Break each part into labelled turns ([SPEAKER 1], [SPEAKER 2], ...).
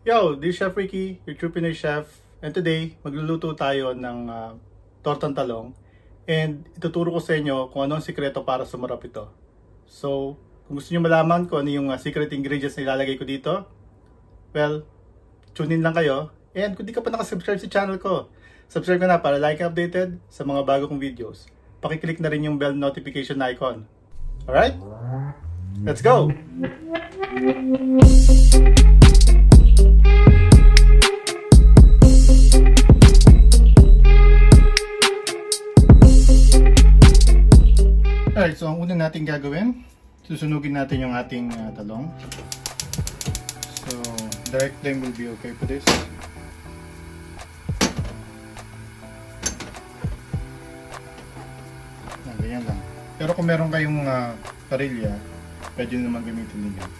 [SPEAKER 1] Yo, this is Chef Ricky, your true Pinoy chef. And today, magluluto tayo ng tortang talong. And ituturo ko sa inyo kung ano ang sikreto para sumarap ito. So, kung gusto niyo malaman kung ano yung secret ingredients na ilalagay ko dito, well, tune in lang kayo. And kung di ka pa nakasubscribe sa channel ko, subscribe ka na para like updated sa mga bago kong videos. Pakiclick na rin yung bell notification icon. Alright? Let's go! Alright, so ang una natin gagawin, susunugin natin yung ating talong. So, direct flame will be okay for this. Ganyan lang. Pero kung meron kayong parilya, pwede nyo naman gamitin din yan.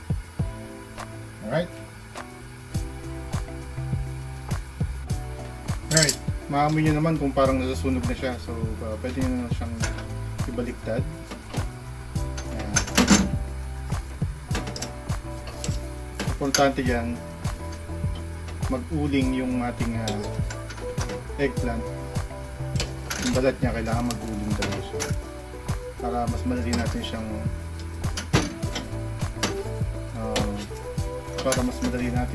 [SPEAKER 1] Alright. Alright, maamoy nyo naman kung parang nasasunog na siya. So, pwede nyo naman siyang ibaliktad. Ayan. Importante yan, mag-uling yung ating eggplant. Yung balat niya kailangan mag-uling talaga siya para mas madali natin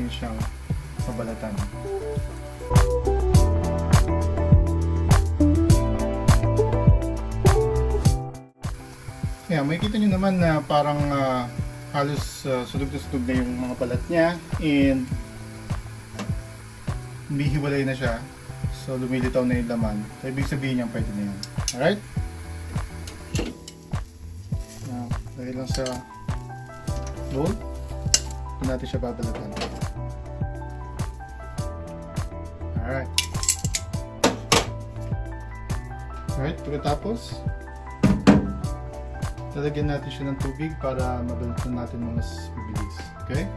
[SPEAKER 1] siyang mabalatan. Yeah, makikita nyo naman na parang halos sunog na sunog na yung mga balat niya and humihiwalay na siya. So lumilitaw na yung laman. So ibig sabihin niya pwede na yan. Alright? Now, dahil lang sa bowl, doon natin siya babalatan. Alright. Alright, pagkatapos lalagyan natin siya ng tubig para mabalatan natin ng mas mabilis. Okay?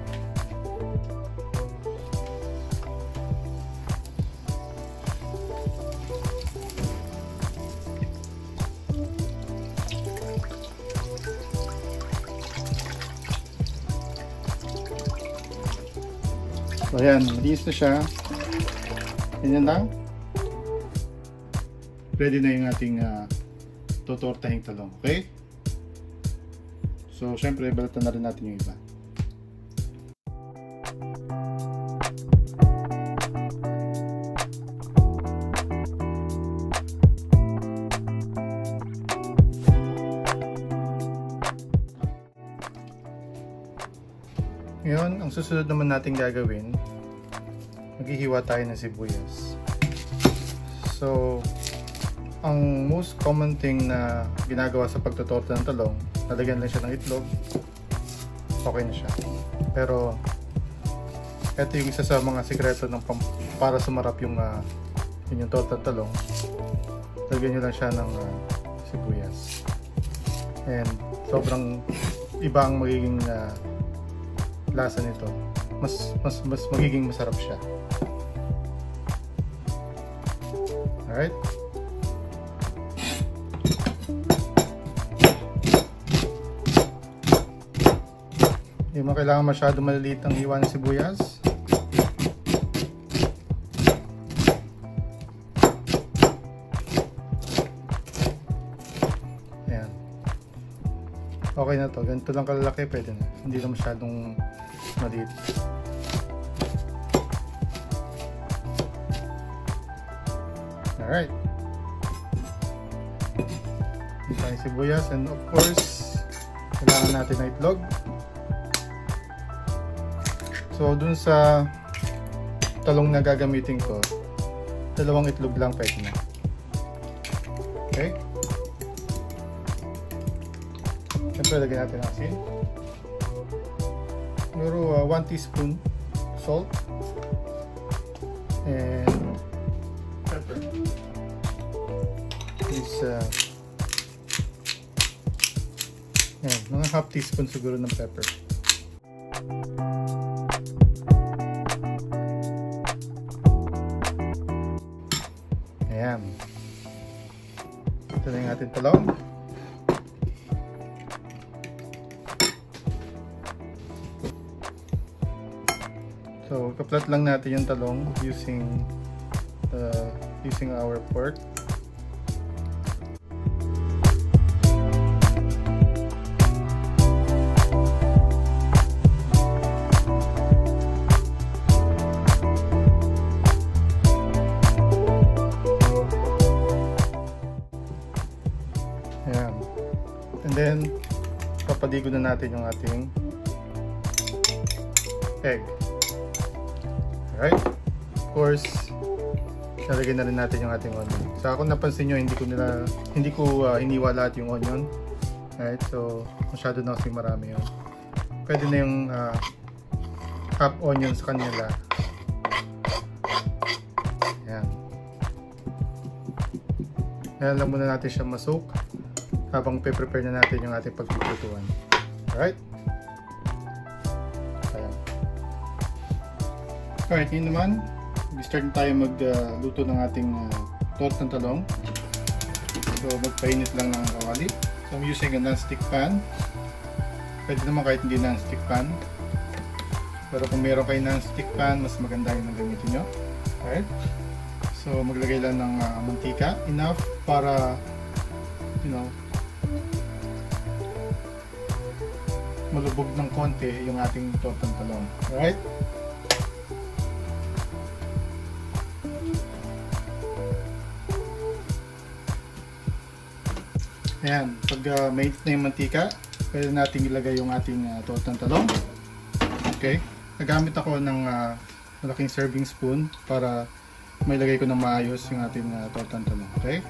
[SPEAKER 1] So ayan, malinis na siya. Ganyan lang. Ready na yung ating totortahing talong. Okay? So, syempre, balatan na rin natin yung iba. Ngayon, ang susunod naman natin gagawin, maghihiwa tayo ng sibuyas. So, ang most common thing na ginagawa sa pagtotorta ng talong, lalagyan lang siya ng itlog, okay na siya. Pero ito yung isa sa mga sikreto ng para sumarap yung yung tortang talong. Lagyan nyo lang siya ng sibuyas. And sobrang iba ang magiging lasa nito. Mas magiging masarap siya. Alright? Hindi mo kailangan masyado maliliit ang hiwa ng sibuyas. Ayan. Okay na to. Ganito lang kalalaki, pwede na. Hindi na masyadong maliit. Alright. Hindi tayo sibuyas, and of course kailangan natin na itlog. So dun sa talong na gagamitin ko, 2 itlog lang pwede na. Okay? Siyempre lagyan natin ng asin. Siguro 1 teaspoon salt and pepper. This mga half teaspoon siguro ng pepper. Ayan. Ito na yung ating talong. So, kaplat lang natin yung talong using our pork. Ayan. And then, papadigo na natin yung ating egg. Alright? Of course, lalagyan na rin natin yung ating onion. So, kung napansin nyo, hindi ko hiniwa lahat yung onion. Alright? So, masyado na kasi marami yun. Pwede na yung half onion sa kanila. Ayan. Ayan lang muna natin siya masoak habang pe-prepare na natin yung ating pagpiplutuan. Alright? Ayan. Alright, ngayon naman, start na tayo magluto ng ating tortang talong. So, magpainit lang ng kawali. So, I'm using a non-stick pan. Pwede naman kahit hindi non-stick pan. Pero kung meron kayo non-stick pan, mas maganda yung gamitin nyo. Alright? So, maglagay lang ng mantika. Enough para, malubog ng konti yung ating tortang talong. Alright? Ayan. Pag mainit na yung mantika, pwede natin ilagay yung ating tortang talong. Okay? Nagamit ako ng malaking serving spoon para mailagay ko na maayos yung ating tortang talong. Okay?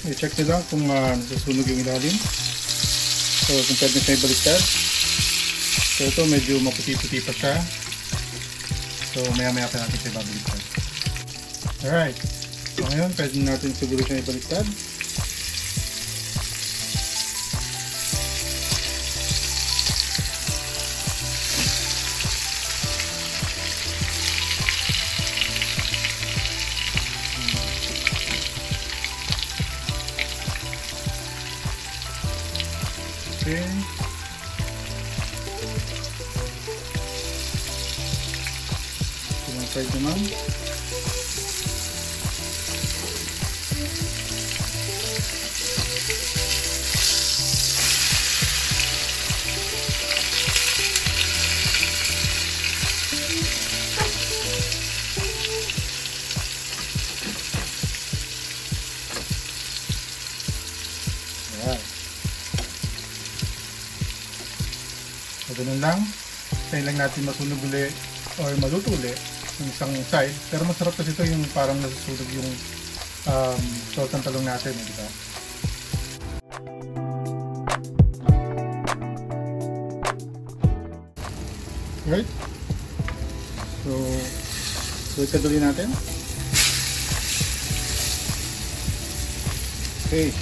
[SPEAKER 1] I-check nyo lang kung nasusunog yung ilalim. So, kung pwede na siya ibaliktad. So, ito medyo maputi-puti pa siya. So, maya-maya pa natin siya ibaliktad. Alright. So, ngayon, pwede natin siguro siya ibaliktad. Okay. Ibang side naman. Ayan. So, ganun lang. Tayo lang natin masunog uli or maluto uli yung isang side. Pero masarap kasi ito yung parang nasusunog yung tortang talong natin, di ba? Right? So, baliktad ulit natin. Okay.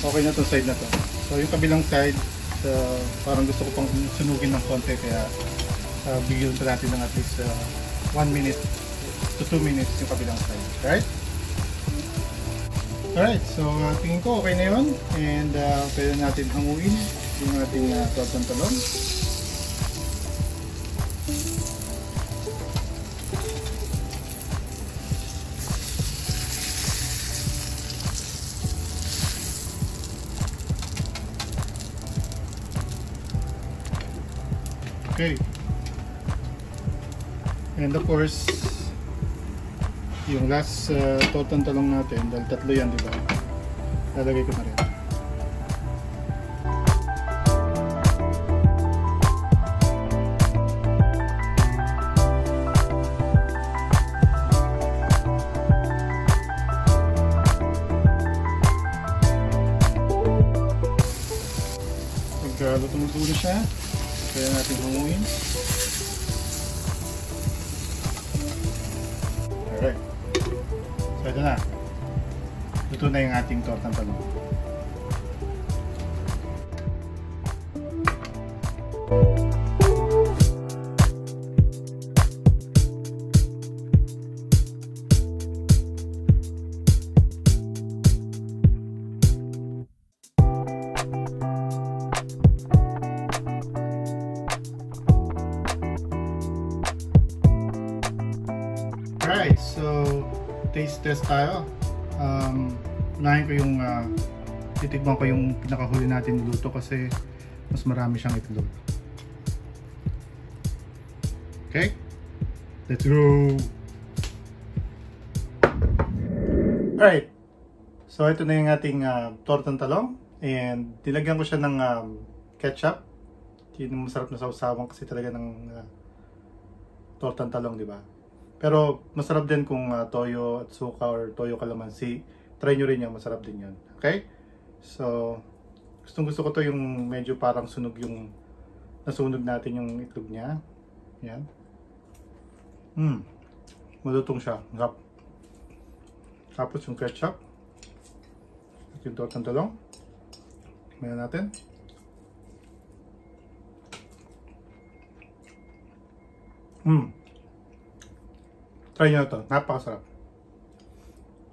[SPEAKER 1] Okay na itong side na to. So yung kabilang side, parang gusto ko pang sunugin ng konti, kaya bigyan pa natin ng at least 1 minute to 2 minutes yung kabilang side. Alright? Alright, so tingin ko okay na yun. And pwede natin hanguin yung ating tortang talong. Okay. And of course, yung last tortang talong natin, dahil tatlo yan, diba? Lalagay ko na rin. Luto-luto na siya. Kaya natin hanguin. Alright. So ito na. Luto na yung ating tortang talong. Alright, so taste test tayo. Unahin ko yung titikman ko yung pinakahuli natin niluto kasi mas marami siyang itlog. Okay? Let's go! Alright, so ito na yung ating tortang talong and nilagyan ko siya ng ketchup. Yun yung masarap na sausawan kasi talaga ng tortang talong, di ba? Pero masarap din kung toyo at suka or toyo kalamansi. Try nyo rin yan, masarap din yun. Okay? So, gusto ko to yung medyo parang sunog yung nasunog natin yung itlog niya. Yan. Malutong siya. Ngap. Tapos yung ketchup. At yung tortang talong. Tingnan natin. Try nyo ito. Napakasarap.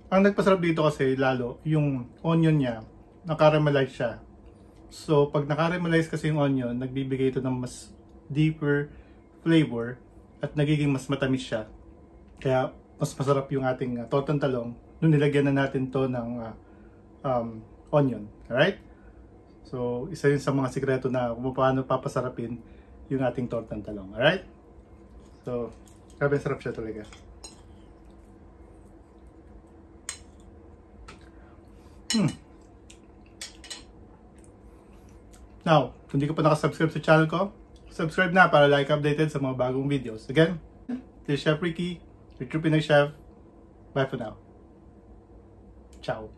[SPEAKER 1] Ang nagpasarap dito kasi lalo, yung onion niya, nakaramelize siya. So, pag nakaramelize kasi yung onion, nagbibigay ito ng mas deeper flavor at nagiging mas matamis siya. Kaya, mas masarap yung ating tortang talong nung nilagyan na natin to ng onion. Alright? So, isa yun sa mga sikreto na kung paano papasarapin yung ating tortang talong. Alright? So, grabe sarap siya talaga. Now, kung di ka pa nakasubscribe sa channel ko, subscribe na para like updated sa mga bagong videos. Again, this is Chef Ricky, your true Pinay Chef. Bye for now. Ciao.